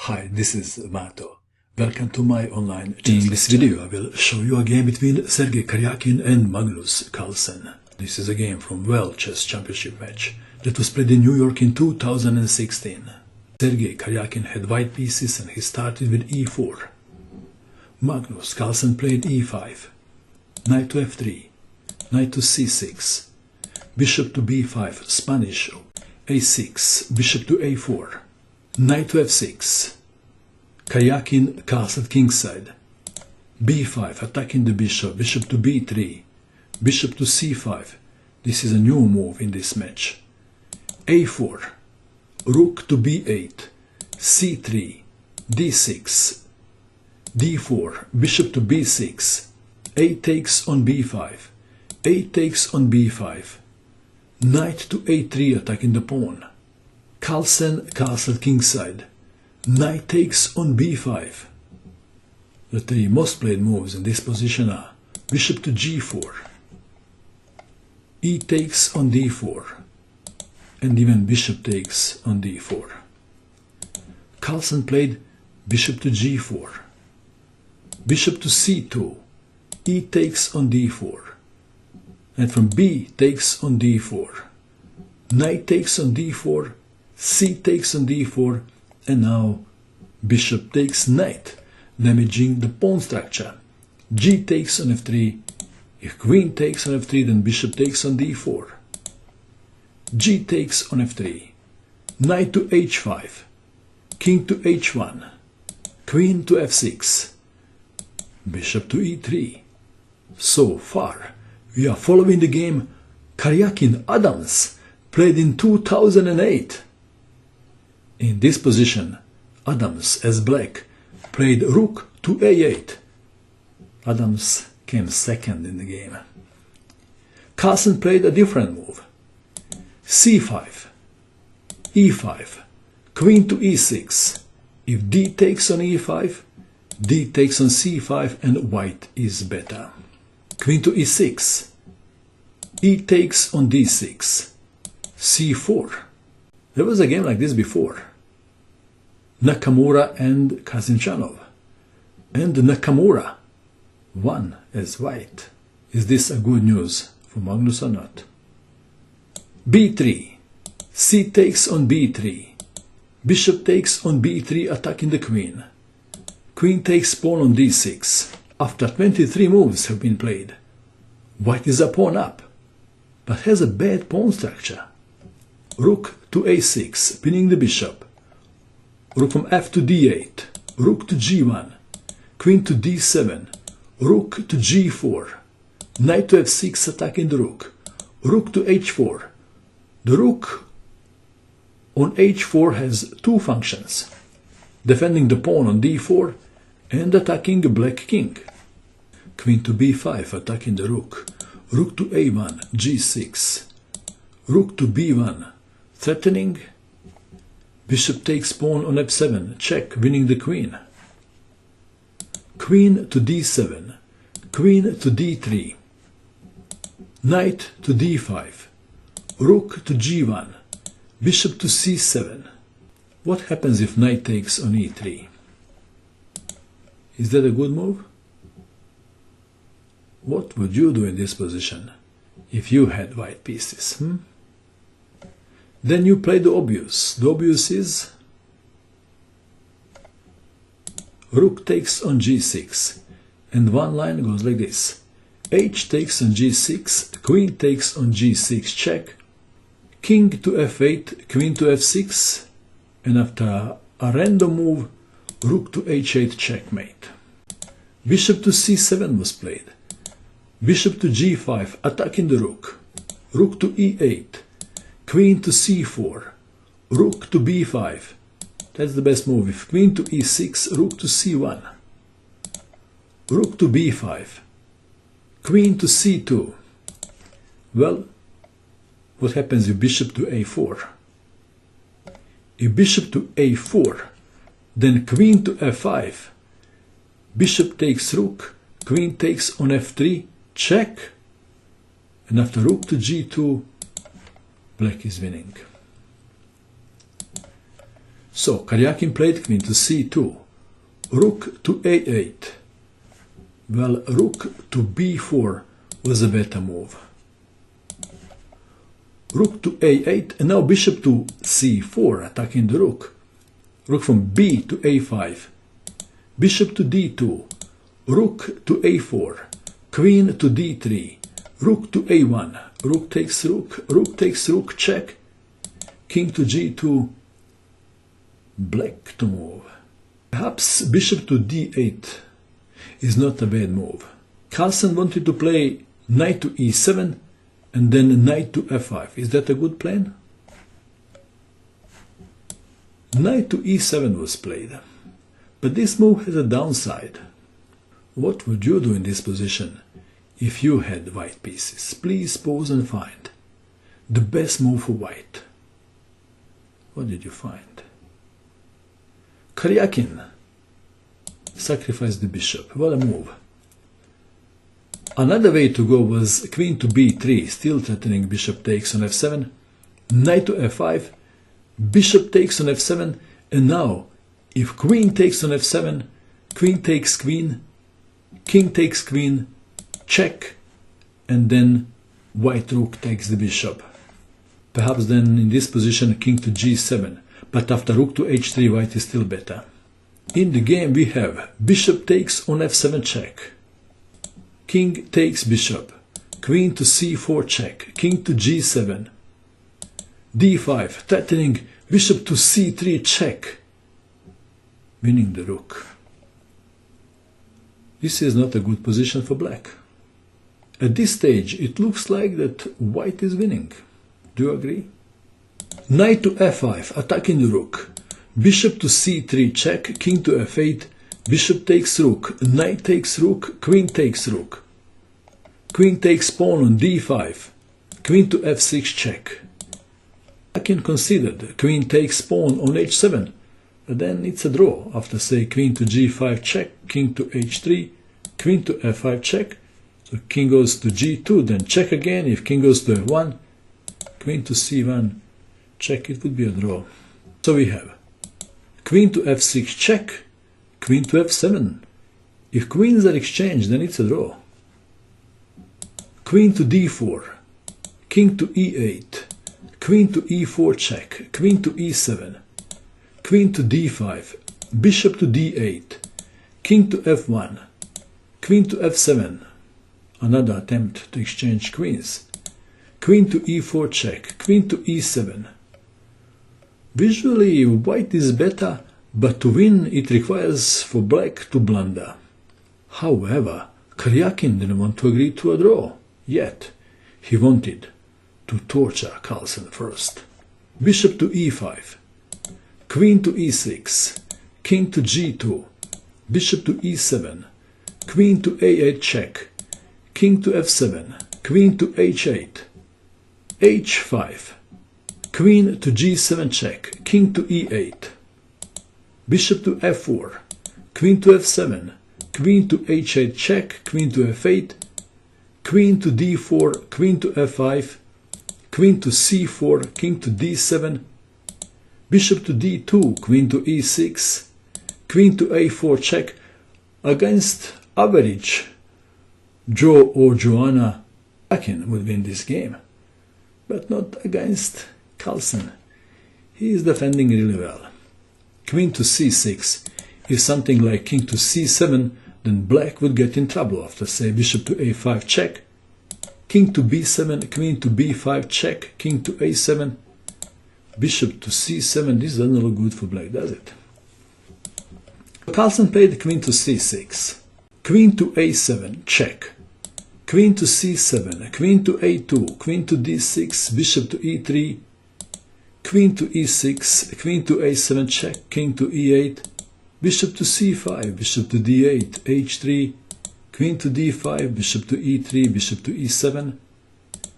Hi, this is Mato. Welcome to my online channel. In this video I will show you a game between Sergey Karjakin and Magnus Carlsen. This is a game from World Chess Championship match that was played in New York in 2016. Sergey Karjakin had white pieces and he started with e4. Magnus Carlsen played e5, knight to f3, knight to c6, bishop to b5, Spanish, a6, bishop to a4, knight to f6, Karjakin castled kingside, b5, attacking the bishop, bishop to b3, bishop to c5, this is a new move in this match, a4, rook to b8, c3, d6, d4, bishop to b6, a takes on b5, a takes on b5, knight to a3 attacking the pawn, Carlsen castled kingside, knight takes on b5. The three most played moves in this position are bishop to g4, e takes on d4, and even bishop takes on d4. Carlsen played bishop to g4, bishop to c2, e takes on d4, and from b takes on d4, knight takes on d4, c takes on d4, and now bishop takes knight, damaging the pawn structure. G takes on f3, if queen takes on f3 then bishop takes on d4. G takes on f3, knight to h5, king to h1, queen to f6, bishop to e3. So far we are following the game Karjakin-Adams, played in 2008. In this position, Adams, as black, played rook to a8. Adams came second in the game. Carlsen played a different move. c5, e5, queen to e6. If d takes on e5, d takes on c5 and white is better. Queen to e6, e takes on d6, c4. There was a game like this before. Nakamura and Kazinchanov. And Nakamura won as white. Is this a good news for Magnus or not? b3, c takes on b3, bishop takes on b3 attacking the queen. Queen takes pawn on d6. After 23 moves have been played, white is a pawn up, but has a bad pawn structure. Rook to a6, pinning the bishop. Rook from f to d8, rook to g1, queen to d7, rook to g4, knight to f6 attacking the rook, rook to h4. The rook on h4 has two functions, defending the pawn on d4 and attacking the black king. Queen to b5 attacking the rook, rook to a1, g6, rook to b1, threatening. Bishop takes pawn on f7, check, winning the queen. Queen to d7, queen to d3, knight to d5, rook to g1, bishop to c7. What happens if knight takes on e3? Is that a good move? What would you do in this position if you had white pieces? Then you play the obvious. The obvious is rook takes on g6, and one line goes like this. H takes on g6, queen takes on g6, check, king to f8, queen to f6, and after a random move, rook to h8, checkmate. Bishop to c7 was played. Bishop to g5, attacking the rook, rook to e8, queen to c4, rook to b5. That's the best move. If queen to e6, rook to c1, rook to b5, queen to c2. Well, what happens if bishop to a4? If bishop to a4, then queen to f5, bishop takes rook, queen takes on f3, check, and after rook to g2, black is winning. So Karjakin played queen to c2, rook to a8. Well, rook to b4 was a better move. Rook to a8, and now bishop to c4, attacking the rook. Rook from b to a5, bishop to d2, rook to a4, queen to d3, rook to a1, rook takes rook, check, king to g2, black to move. Perhaps bishop to d8 is not a bad move. Carlsen wanted to play knight to e7 and then knight to f5. Is that a good plan? Knight to e7 was played, but this move has a downside. What would you do in this position if you had white pieces? Please pause and find the best move for white. What did you find? Karjakin sacrificed the bishop. What a move. Another way to go was queen to b3, still threatening bishop takes on f7, knight to f5, bishop takes on f7, and now if queen takes on f7, queen takes queen, king takes queen, check, and then white rook takes the bishop. Perhaps then in this position king to g7, but after rook to h3 white is still better. In the game we have bishop takes on f7 check, king takes bishop, queen to c4 check, king to g7, d5 threatening bishop to c3 check, winning the rook. This is not a good position for black. At this stage it looks like that white is winning. Do you agree? Knight to f5 attacking the rook, bishop to c3 check, king to f8, bishop takes rook, knight takes rook, queen takes rook, queen takes pawn on d5, queen to f6 check. I can consider the queen takes pawn on h7, but then it's a draw after say queen to g5 check, king to h3, queen to f5 check, so king goes to g2, then check again. If king goes to f1, queen to c1 check, it would be a draw. So we have queen to f6 check, queen to f7. If queens are exchanged, then it's a draw. Queen to d4, king to e8, queen to e4 check, queen to e7, queen to d5, bishop to d8, king to f1, queen to f7, another attempt to exchange queens, queen to e4 check, queen to e7. Visually white is better, but to win it requires for black to blunder. However, Karjakin didn't want to agree to a draw, yet he wanted to torture Carlsen first. Bishop to e5, queen to e6, king to g2, bishop to e7, queen to a8 check, king to f7, queen to h8, h5, queen to g7 check, king to e8, bishop to f4, queen to f7, queen to h8 check, queen to f8, queen to d4, queen to f5, queen to c4, king to d7, bishop to d2, queen to e6, queen to a4 check. Against average Joe or Joanna, Karjakin would win this game, but not against Carlsen. He is defending really well. Queen to c6. If something like king to c7, then black would get in trouble after say bishop to a5 check, king to b7, queen to b5 check, king to a7, bishop to c7. This doesn't look good for black, does it? Carlsen played queen to c6, queen to a7 check, queen to c7, queen to a2, queen to d6, bishop to e3, queen to e6, queen to a7 check, king to e8, bishop to c5, bishop to d8, h3, queen to d5, bishop to e3, bishop to e7,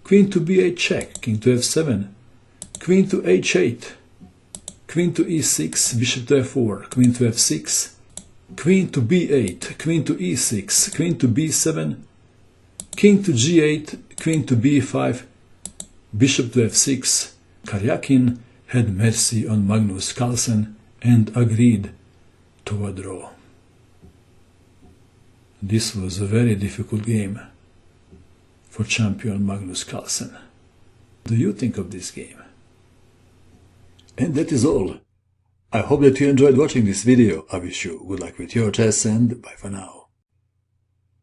queen to b8 check, king to f7, queen to h8, queen to e6, bishop to f4, queen to f6, queen to b8, queen to e6, queen to b7, king to g8, queen to b5, bishop to f6. Karjakin had mercy on Magnus Carlsen and agreed to a draw. This was a very difficult game for champion Magnus Carlsen. What do you think of this game? And that is all. I hope that you enjoyed watching this video. I wish you good luck with your chess and bye for now.